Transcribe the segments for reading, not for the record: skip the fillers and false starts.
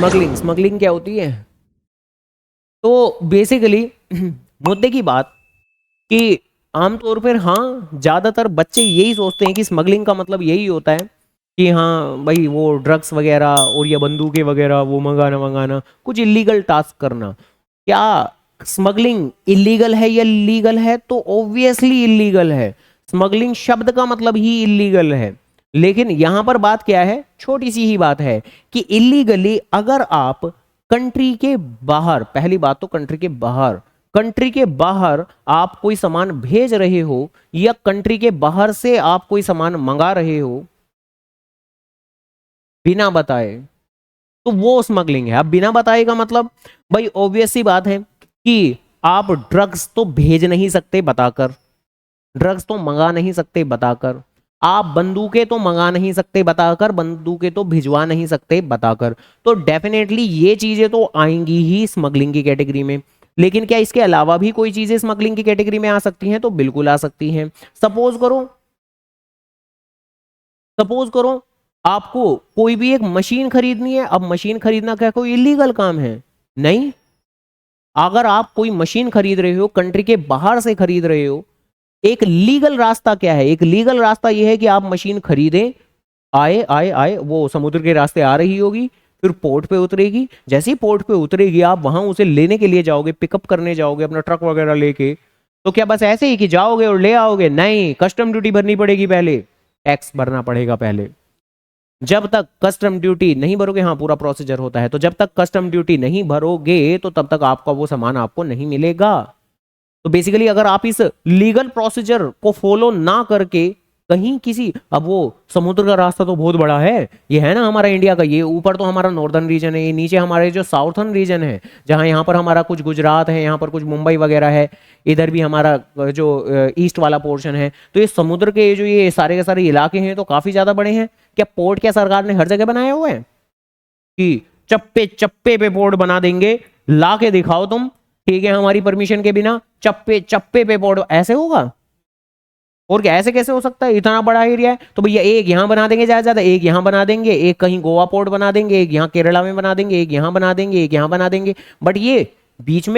Smuggling smuggling क्या होती है? तो बेसिकली मुद्दे की बात कि आमतौर पर हाँ ज़्यादातर बच्चे यही सोचते हैं कि स्मगलिंग का मतलब यही होता है कि हाँ भाई वो ड्रग्स वगैरह और या बंदूकें वगैरह वो मंगाना मंगाना, कुछ इलीगल टास्क करना। क्या स्मगलिंग इलीगल है या लीगल है? तो ऑब्वियसली इलीगल है। स्मगलिंग शब्द का मतलब ही इलीगल है। लेकिन यहां पर बात क्या है, छोटी सी ही बात है कि इलीगली अगर आप कंट्री के बाहर, पहली बात तो कंट्री के बाहर आप कोई सामान भेज रहे हो या कंट्री के बाहर से आप कोई सामान मंगा रहे हो बिना बताए, तो वो स्मगलिंग है। अब बिना बताए का मतलब भाई ऑब्वियस सी बात है कि आप ड्रग्स तो भेज नहीं सकते बताकर, ड्रग्स तो मंगा नहीं सकते बताकर, आप बंदूकें तो मंगा नहीं सकते बताकर, बंदूकें तो भिजवा नहीं सकते बताकर। तो डेफिनेटली ये चीजें तो आएंगी ही स्मगलिंग की कैटेगरी में। लेकिन क्या इसके अलावा भी कोई चीजें स्मगलिंग की कैटेगरी में आ सकती हैं? तो बिल्कुल आ सकती हैं। सपोज करो आपको कोई भी एक मशीन खरीदनी है। अब मशीन खरीदना क्या कोई इलीगल काम है? नहीं। अगर आप कोई मशीन खरीद रहे हो, कंट्री के बाहर से खरीद रहे हो, एक लीगल रास्ता क्या है? एक लीगल रास्ता यह है कि आप मशीन खरीदें, आए आए आए वो समुद्र के रास्ते आ रही होगी, फिर पोर्ट पे उतरेगी। जैसे ही पोर्ट पे उतरेगी आप वहां उसे लेने के लिए जाओगे, पिकअप करने जाओगे अपना ट्रक वगैरह लेके। तो क्या बस ऐसे ही कि जाओगे और ले आओगे? नहीं, कस्टम ड्यूटी भरनी पड़ेगी, पहले टैक्स भरना पड़ेगा। पहले जब तक कस्टम ड्यूटी नहीं भरोगे, हाँ पूरा प्रोसीजर होता है, तो जब तक कस्टम ड्यूटी नहीं भरोगे तो तब तक आपका वो सामान आपको नहीं मिलेगा। तो बेसिकली अगर आप इस लीगल प्रोसीजर को फॉलो ना करके कहीं किसी, अब वो समुद्र का रास्ता तो बहुत बड़ा है, ये है ना हमारा इंडिया का, ये ऊपर तो हमारा नॉर्दर्न रीजन है, ये नीचे हमारे जो साउथर्न रीजन है, जहां यहाँ पर हमारा कुछ गुजरात है, यहाँ पर कुछ मुंबई वगैरह है, इधर भी हमारा जो ईस्ट वाला पोर्शन है। तो ये समुद्र के जो ये सारे के सारे इलाके हैं तो काफी ज्यादा बड़े हैं। क्या पोर्ट क्या सरकार ने हर जगह बनाया हुआ है कि चप्पे चप्पे पे पोर्ट बना देंगे, ला के दिखाओ तुम, ठीक है, हमारी परमिशन के बिना चप्पे चप्पे पे पोर्ट? ऐसे होगा? और क्या, ऐसे कैसे हो सकता है? इतना बड़ा एरिया है तो भैया एक यहां बना देंगे, ज्यादा ज्यादा एक यहां बना देंगे, एक कहीं गोवा पोर्ट बना देंगे, एक यहां केरला में बना देंगे, एक यहां बना देंगे, एक यहां बना देंगे। बट ये बीच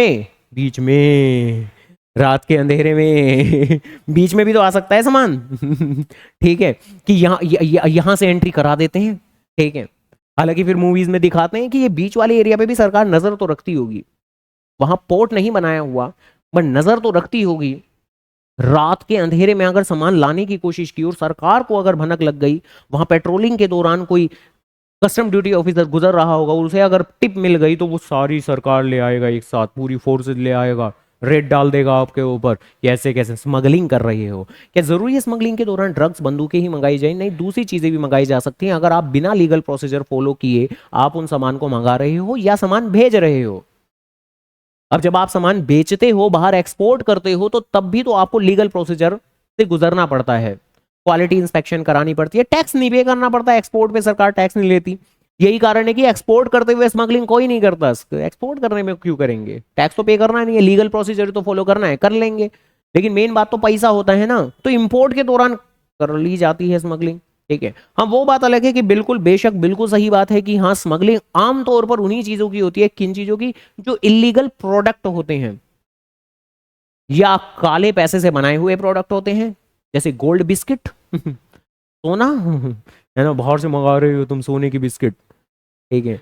में रात के अंधेरे में बीच में भी तो आ सकता है सामान ठीक है, कि यहां से एंट्री करा देते हैं, ठीक है। हालांकि फिर मूवीज में दिखाते हैं कि ये बीच वाले एरिया पे भी सरकार नजर तो रखती होगी, वहां पोर्ट नहीं बनाया हुआ बट नजर तो रखती होगी। रात के अंधेरे में अगर सामान लाने की कोशिश की और सरकार को अगर भनक लग गई, वहां पेट्रोलिंग के दौरान कोई कस्टम ड्यूटी ऑफिसर गुजर रहा होगा और उसे अगर टिप मिल गई, तो वो सारी सरकार ले आएगा एक साथ, पूरी फोर्सेज ले आएगा, रेड डाल देगा आपके ऊपर कि ऐसे कैसे स्मगलिंग कर रहे हो। क्या जरूरी है स्मगलिंग के दौरान ड्रग्स बंदूकें ही मंगाई जाए? नहीं, दूसरी चीजें भी मंगाई जा सकती हैं। अगर आप बिना लीगल प्रोसीजर फॉलो किए आप उन सामान को मंगा रहे हो या सामान भेज रहे हो। अब जब आप सामान बेचते हो, बाहर एक्सपोर्ट करते हो, तो तब भी तो आपको लीगल प्रोसीजर से गुजरना पड़ता है, क्वालिटी इंस्पेक्शन करानी पड़ती है, टैक्स नहीं पे करना पड़ता है। एक्सपोर्ट पे सरकार टैक्स नहीं लेती। यही कारण है कि एक्सपोर्ट करते हुए स्मगलिंग कोई नहीं करता। एक्सपोर्ट करने में क्यों करेंगे? टैक्स तो पे करना नहीं है, लीगल प्रोसीजर तो फॉलो करना है, कर लेंगे। लेकिन मेन बात तो पैसा होता है ना, तो इंपोर्ट के दौरान कर ली जाती है स्मगलिंग, ठीक है। हाँ वो बात अलग है कि बिल्कुल बेशक बिल्कुल सही बात है कि हाँ स्मगलिंग आमतौर पर उन्हीं चीजों की होती है, किन चीजों की? जो इलीगल प्रोडक्ट होते हैं या काले पैसे से बनाए हुए प्रोडक्ट होते हैं, जैसे गोल्ड बिस्किट सोना है ना, बाहर से मंगा रहे हो तुम सोने की बिस्किट, ठीक है,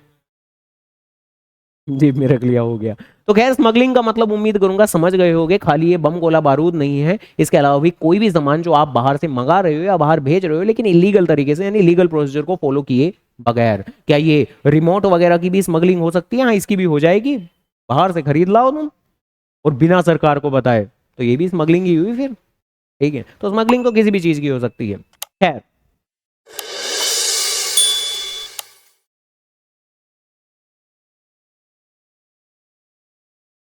जेब में रख लिया, हो गया। तो खैर स्मगलिंग का मतलब उम्मीद करूंगा समझ गए होगे, खाली ये बम गोला बारूद नहीं है, इसके अलावा भी कोई भी सामान जो आप बाहर से मंगा रहे हो या बाहर भेज रहे हो लेकिन इलीगल तरीके से, यानी लीगल प्रोसीजर को फॉलो किए बगैर। क्या ये रिमोट वगैरह की भी स्मगलिंग हो सकती है? हाँ इसकी भी हो जाएगी, बाहर से खरीद लाओ तुम और बिना सरकार को बताए, तो ये भी स्मगलिंग ही हुई फिर, ठीक है। तो स्मगलिंग तो किसी भी चीज की हो सकती है। खैर